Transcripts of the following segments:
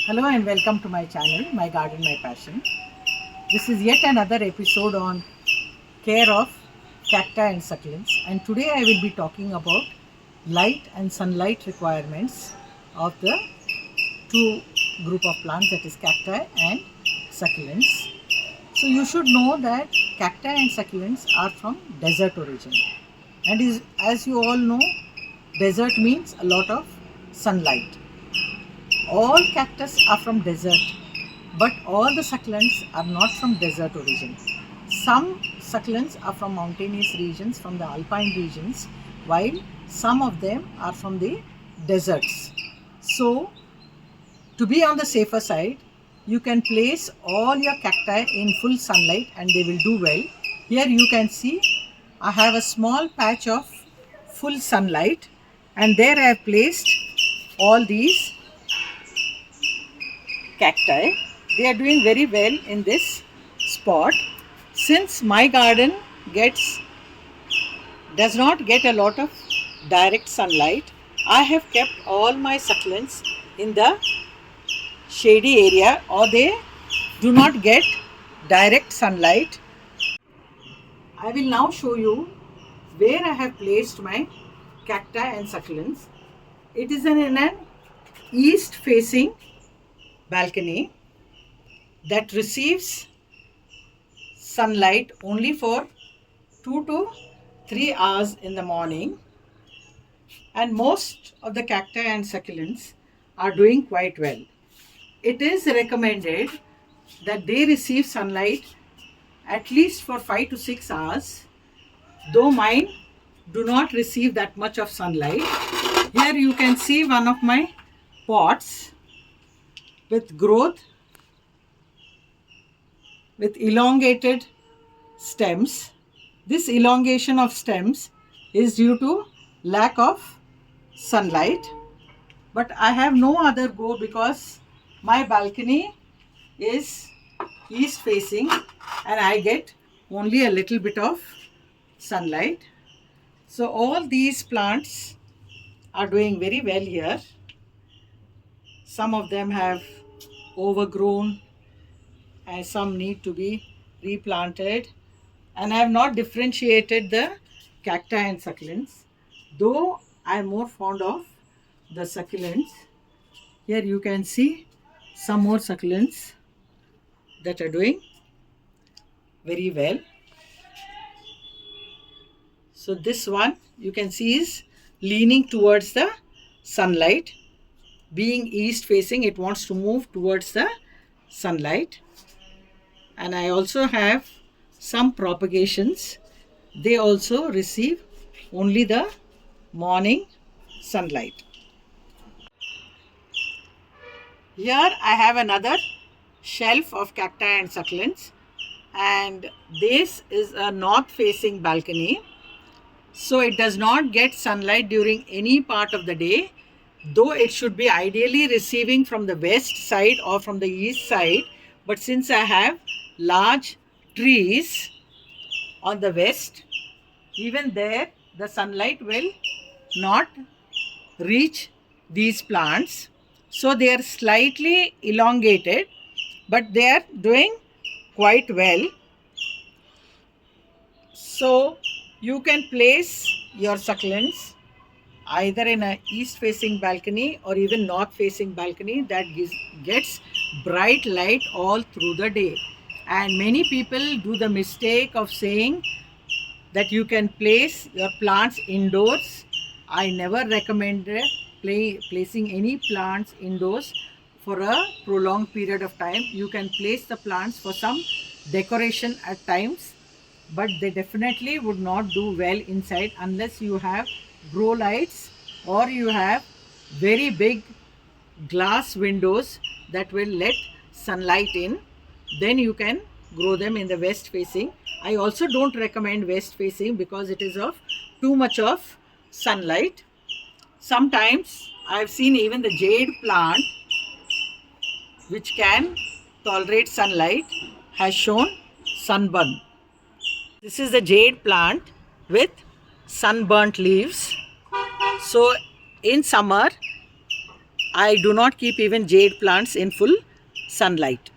Hello and welcome to my channel, My Garden, My Passion. This is yet another episode on care of cacti and succulents, and today I will be talking about light and sunlight requirements of the two group of plants, that is cacti and succulents. So you should know that cacti and succulents are from desert origin, and as you all know, desert means a lot of sunlight. All cactus are from desert, but all the succulents are not from desert origin. Some succulents are from mountainous regions, from the alpine regions, while some of them are from the deserts. So, to be on the safer side, you can place all your cacti in full sunlight and they will do well. Here you can see I have a small patch of full sunlight, and there I have placed all these cacti. They are doing very well in this spot. Since my garden does not get a lot of direct sunlight, I have kept all my succulents in the shady area, or they do not get direct sunlight. I will now show you where I have placed my cacti and succulents. It is in an east facing balcony that receives sunlight only for 2 to 3 hours in the morning, and most of the cacti and succulents are doing quite well. It is recommended that they receive sunlight at least for 5 to 6 hours, though mine do not receive that much of sunlight. Here you can see one of my pots with growth with elongated stems. This elongation of stems is due to lack of sunlight, but I have no other go because my balcony is east facing and I get only a little bit of sunlight. So all these plants are doing very well here. Some of them have overgrown and some need to be replanted, and I have not differentiated the cacti and succulents, though I am more fond of the succulents. Here you can see some more succulents that are doing very well. So this one you can see is leaning towards the sunlight. Being east facing, it wants to move towards the sunlight. And I also have some propagations. They also receive only the morning sunlight. Here I have another shelf of cacti and succulents, and this is a north facing balcony, so it does not get sunlight during any part of the day, though it should be ideally receiving from the west side or from the east side. But since I have large trees on the west, even there the sunlight will not reach these plants. So they are slightly elongated, but they are doing quite well. So you can place your succulents either in a east facing balcony or even north facing balcony that gets bright light all through the day. And many people do the mistake of saying that you can place your plants indoors. I never recommend placing any plants indoors for a prolonged period of time. You can place the plants for some decoration at times, but they definitely would not do well inside unless you have grow lights or you have very big glass windows that will let sunlight in. Then you can grow them in the west facing. I also don't recommend west facing because it is of too much of sunlight. Sometimes I have seen even the jade plant, which can tolerate sunlight, has shown sunburn. This is the jade plant with sunburnt leaves. So in summer I do not keep even jade plants in full sunlight.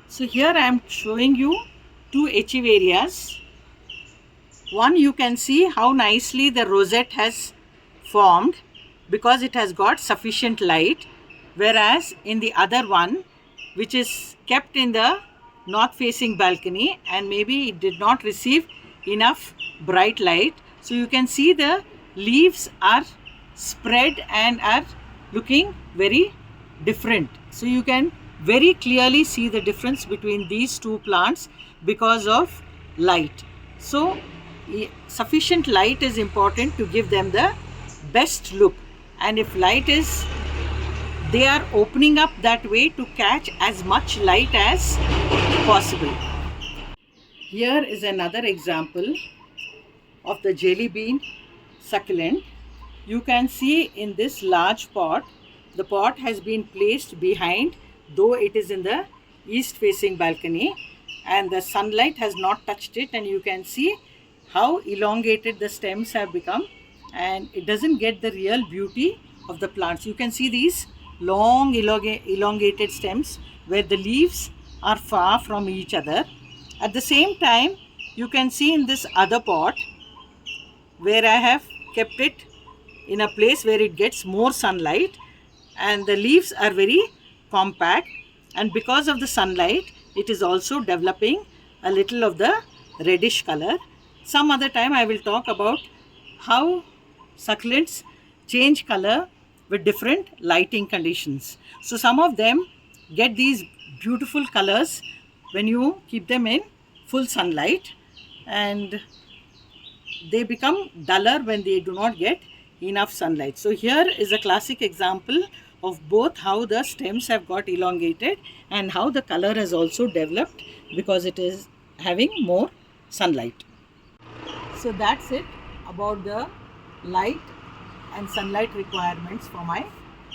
So here I am showing you two echeverias. One, you can see how nicely the rosette has formed because it has got sufficient light, whereas in the other one, which is kept in the north facing balcony, and maybe it did not receive enough bright light, so you can see the leaves are spread and are looking very different. So you can very clearly see the difference between these two plants because of light. So sufficient light is important to give them the best look, and if light is, they are opening up that way to catch as much light as possible. Here is another example of the jelly bean succulent. You can see in this large pot, the pot has been placed behind, though it is in the east facing balcony, and the sunlight has not touched it, and you can see how elongated the stems have become, and it doesn't get the real beauty of the plants. You can see these long elongated stems where the leaves are far from each other. At the same time, you can see in this other pot where I have kept it in a place where it gets more sunlight, and the leaves are very compact, and because of the sunlight it is also developing a little of the reddish color. Some other time I will talk about how succulents change color with different lighting conditions. So some of them get these beautiful colors when you keep them in full sunlight, and they become duller when they do not get enough sunlight. So here is a classic example of both how the stems have got elongated and how the color has also developed because it is having more sunlight. So that's it about the light and sunlight requirements for my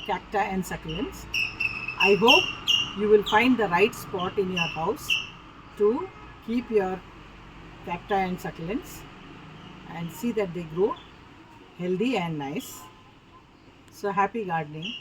cacti and succulents. I hope you will find the right spot in your house to keep your cacti and succulents and see that they grow healthy and nice. So happy gardening.